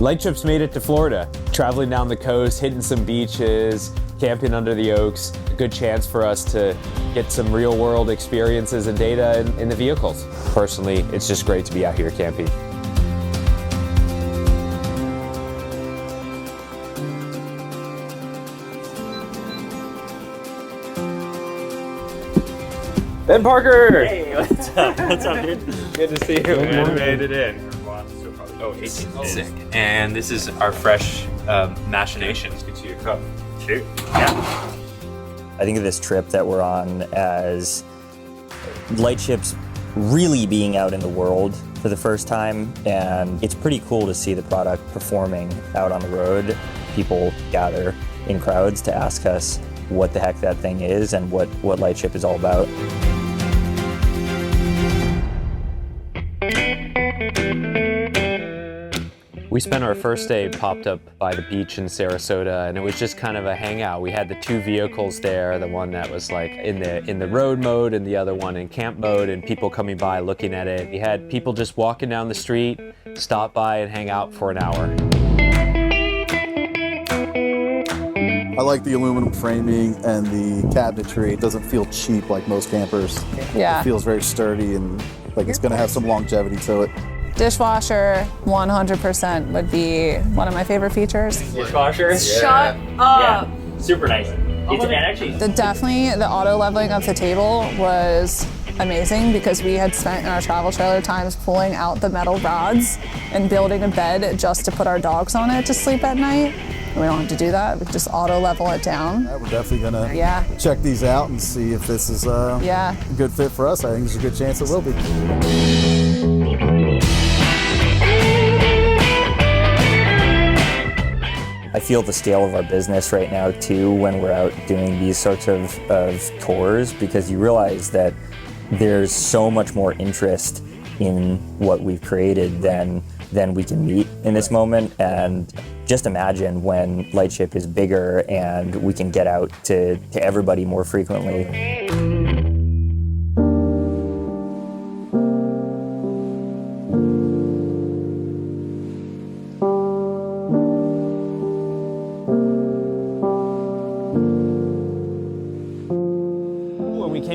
Lightship's made it to Florida, traveling down the coast, hitting some beaches, camping under the oaks. A good chance for us to get some real world experiences and data in the vehicles. Personally, it's just great to be out here camping. Ben Parker! Hey, what's up? What's up, dude? Good to see you. We made it in. Oh, 18. Sick. And this is our fresh machinations. Get to your cup. Shoot. Yeah. I think of this trip that we're on as Lightship's really being out in the world for the first time, and it's pretty cool to see the product performing out on the road. People gather in crowds to ask us what the heck that thing is and what Lightship is all about. We spent our first day popped up by the beach in Sarasota, and it was just kind of a hangout. We had the two vehicles there, the one that was like in the road mode and the other one in camp mode, and people coming by looking at it. We had people just walking down the street, stop by and hang out for an hour. I like the aluminum framing and the cabinetry. It doesn't feel cheap like most campers. Yeah. It feels very sturdy and like it's gonna have some longevity to it. Dishwasher, 100% would be one of my favorite features. Dishwasher? Yeah. Shut up! Yeah. Super nice. It's actually Definitely the auto leveling of the table was amazing because we had spent in our travel trailer times pulling out the metal rods and building a bed just to put our dogs on it to sleep at night. We don't have to do that. We just auto level it down. We're definitely gonna check these out and see if this is a good fit for us. I think there's a good chance it will be. I feel the scale of our business right now too when we're out doing these sorts of tours, because you realize that there's so much more interest in what we've created than we can meet in this moment. And just imagine when Lightship is bigger and we can get out to everybody more frequently.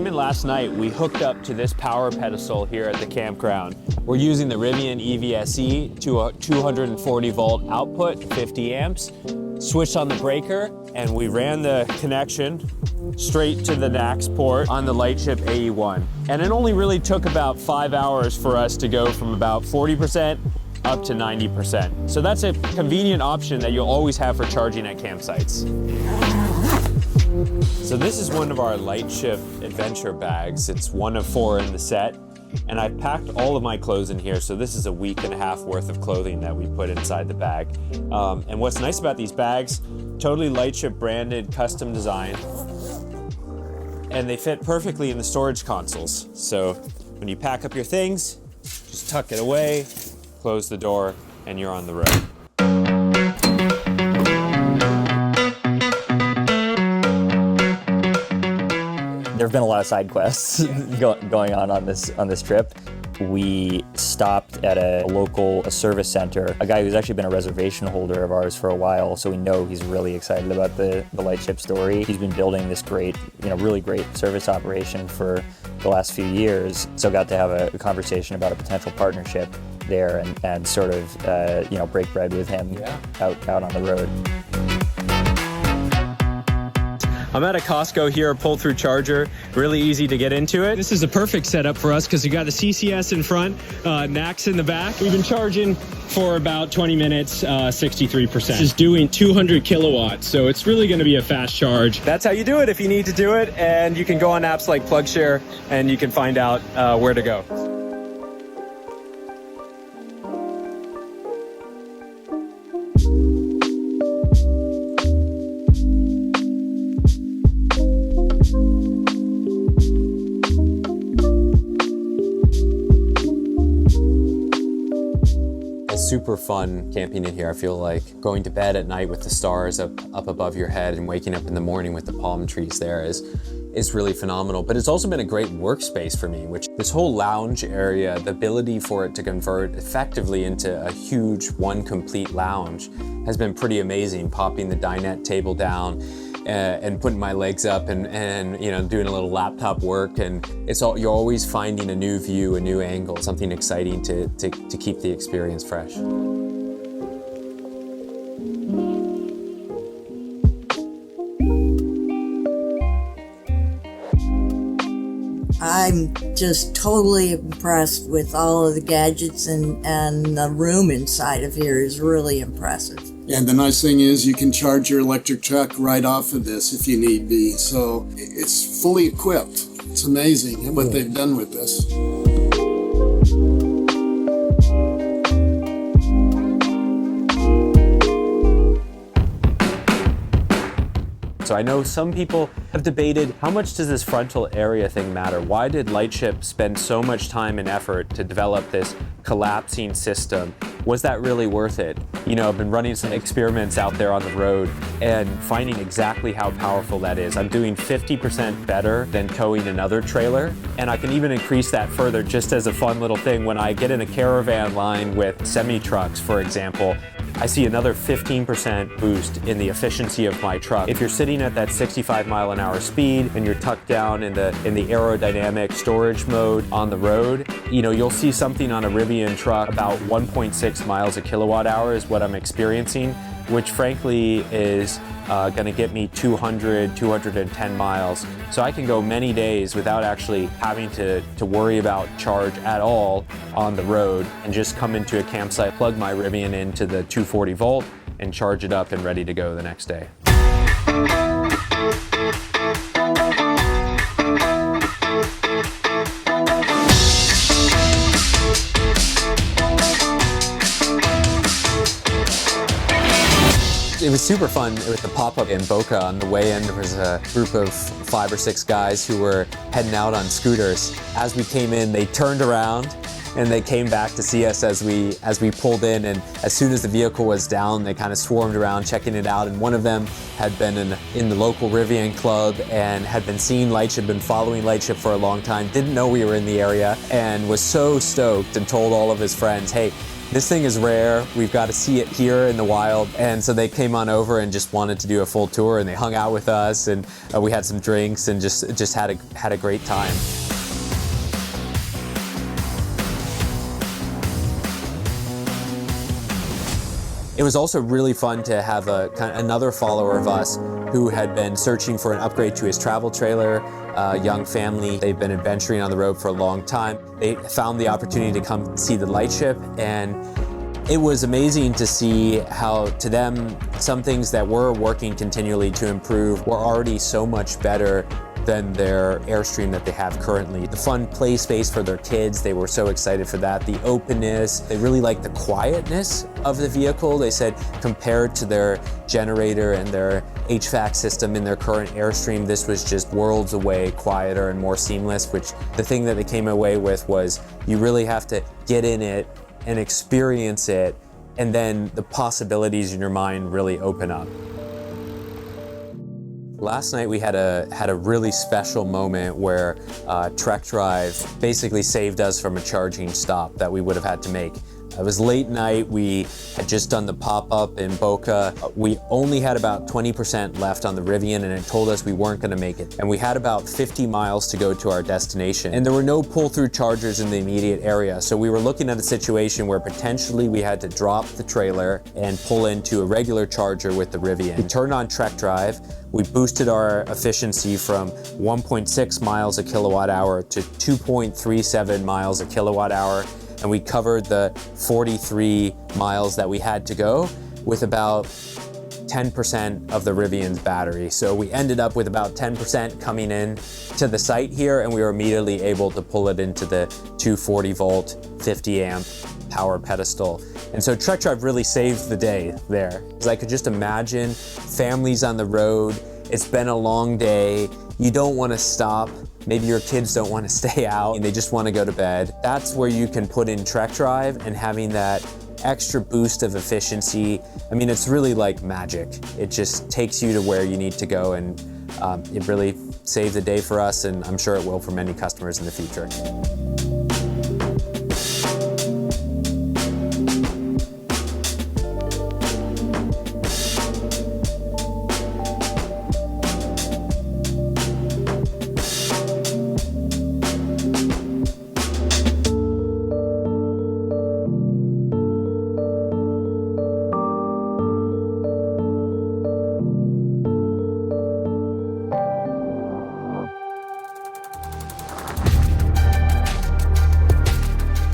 Last night, we hooked up to this power pedestal here at the campground. We're using the Rivian EVSE to a 240 volt output, 50 amps, switched on the breaker, and we ran the connection straight to the NAX port on the Lightship AE1. And it only really took about 5 hours for us to go from about 40% up to 90%. So that's a convenient option that you'll always have for charging at campsites. So this is one of our Lightship adventure bags. It's one of 4 in the set, and I packed all of my clothes in here, so this is a week and a half worth of clothing that we put inside the bag. And what's nice about these bags, totally Lightship branded, custom design, and they fit perfectly in the storage consoles. So when you pack up your things, just tuck it away, close the door, and you're on the road. There have been a lot of side quests going on this trip. We stopped at a local service center, a guy who's actually been a reservation holder of ours for a while, so we know he's really excited about the Lightship story. He's been building this great, really great service operation for the last few years, so got to have a conversation about a potential partnership there and sort of, break bread with him out on the road. I'm at a Costco here, a pull-through charger, really easy to get into it. This is a perfect setup for us because you got the CCS in front, NAX in the back. We've been charging for about 20 minutes, 63%. This is doing 200 kilowatts, so it's really going to be a fast charge. That's how you do it if you need to do it, and you can go on apps like PlugShare and you can find out where to go. super fun camping in here. I feel like going to bed at night with the stars up above your head and waking up in the morning with the palm trees there is really phenomenal. But it's also been a great workspace for me, which this whole lounge area, the ability for it to convert effectively into a huge one complete lounge has been pretty amazing. Popping the dinette table down and putting my legs up and you know, doing a little laptop work, and you're always finding a new view, a new angle, something exciting to keep the experience fresh. I'm just totally impressed with all of the gadgets, and the room inside of here is really impressive. And the nice thing is you can charge your electric truck right off of this if you need be. So it's fully equipped. It's amazing what they've done with this. So I know some people have debated, how much does this frontal area thing matter? Why did Lightship spend so much time and effort to develop this collapsing system? Was that really worth it? You know, I've been running some experiments out there on the road and finding exactly how powerful that is. I'm doing 50% better than towing another trailer, and I can even increase that further just as a fun little thing. When I get in a caravan line with semi-trucks, for example, I see another 15% boost in the efficiency of my truck. If you're sitting at that 65 mile an hour speed and you're tucked down in the aerodynamic storage mode on the road, you know, you'll see something on a Rivian truck about 1.6 miles a kilowatt hour is what I'm experiencing, which frankly is gonna get me 210 miles. So I can go many days without actually having to worry about charge at all on the road, and just come into a campsite, plug my Rivian into the 240 volt and charge it up and ready to go the next day. It was super fun with the pop-up in Boca. On the way in, there was a group of 5 or 6 guys who were heading out on scooters. As we came in, they turned around and they came back to see us as we pulled in, and as soon as the vehicle was down, they kind of swarmed around checking it out. And one of them had been in the local Rivian club and had been seeing Lightship, been following Lightship for a long time, didn't know we were in the area, and was so stoked and told all of his friends, hey, this thing is rare, we've got to see it here in the wild. And so they came on over and just wanted to do a full tour, and they hung out with us, and we had some drinks and just had a great time. It was also really fun to have another follower of us who had been searching for an upgrade to his travel trailer, a young family. They've been adventuring on the road for a long time. They found the opportunity to come see the Lightship, and it was amazing to see how, to them, some things that were working continually to improve were already so much better than their Airstream that they have currently. The fun play space for their kids, they were so excited for that. The openness, they really liked the quietness of the vehicle. They said compared to their generator and their HVAC system in their current Airstream, this was just worlds away quieter and more seamless, which the thing that they came away with was you really have to get in it and experience it, and then the possibilities in your mind really open up. Last night we had a really special moment where Trek Drive basically saved us from a charging stop that we would have had to make. It was late night, we had just done the pop-up in Boca. We only had about 20% left on the Rivian, and it told us we weren't gonna make it. And we had about 50 miles to go to our destination. And there were no pull-through chargers in the immediate area. So we were looking at a situation where potentially we had to drop the trailer and pull into a regular charger with the Rivian. We turned on Trek Drive. We boosted our efficiency from 1.6 miles a kilowatt hour to 2.37 miles a kilowatt hour. And we covered the 43 miles that we had to go with about 10% of the Rivian's battery. So we ended up with about 10% coming in to the site here, and we were immediately able to pull it into the 240 volt, 50 amp power pedestal. And so Trek Drive really saved the day there. Because I could just imagine families on the road, it's been a long day, you don't want to stop. Maybe your kids don't want to stay out and they just want to go to bed. That's where you can put in Trek Drive, and having that extra boost of efficiency. I mean, it's really like magic. It just takes you to where you need to go, and it really saved the day for us, and I'm sure it will for many customers in the future.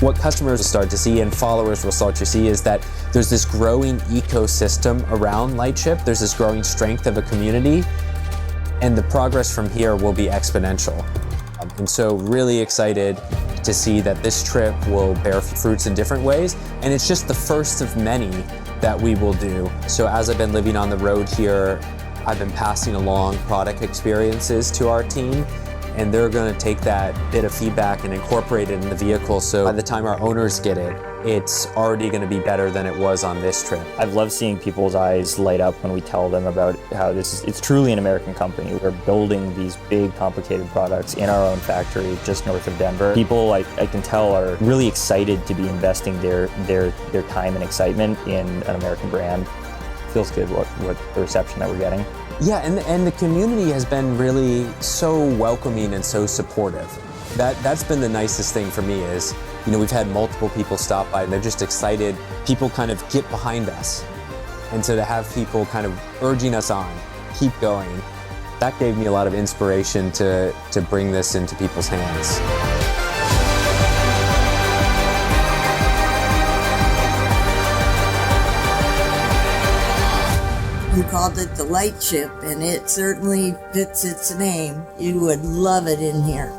What customers will start to see and followers will start to see is that there's this growing ecosystem around Lightship. There's this growing strength of a community, and the progress from here will be exponential. And so really excited to see that this trip will bear fruits in different ways, and it's just the first of many that we will do. So as I've been living on the road here, I've been passing along product experiences to our team, and they're going to take that bit of feedback and incorporate it in the vehicle. So by the time our owners get it, it's already going to be better than it was on this trip. I've loved seeing people's eyes light up when we tell them about how it's truly an American company. We're building these big, complicated products in our own factory just north of Denver. People, I can tell, are really excited to be investing their time and excitement in an American brand. Feels good what the reception that we're getting. Yeah, and the community has been really so welcoming and so supportive. That's been the nicest thing for me is, we've had multiple people stop by and they're just excited. People kind of get behind us. And so to have people kind of urging us on, keep going, that gave me a lot of inspiration to bring this into people's hands. You called it the Lightship, and it certainly fits its name. You would love it in here.